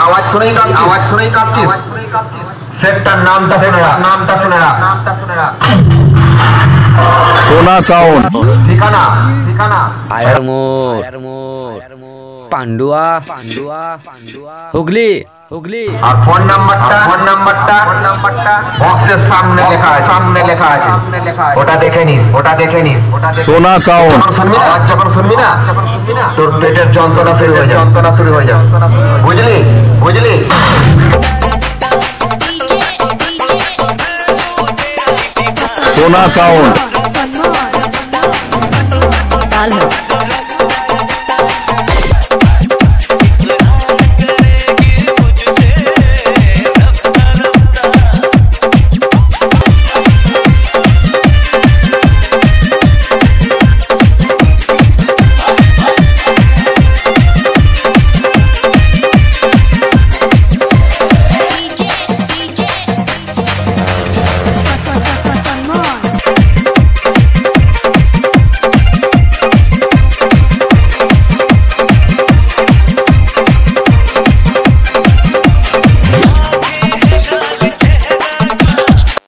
आवाज सुनाई कांपती सेक्टर नामটা শুনে রাখ सोना साउंड ঠিকানা आयर पांडुआ हुगली আর ফোন নাম্বারটা বক্সের সামনে লেখা আছে ওটা দেখে নিস सोना साउंड যখন শুনবি না তোর পেটের যন্ত্রণা শুরু হয়ে যাবে বুঝলি सोना साउंड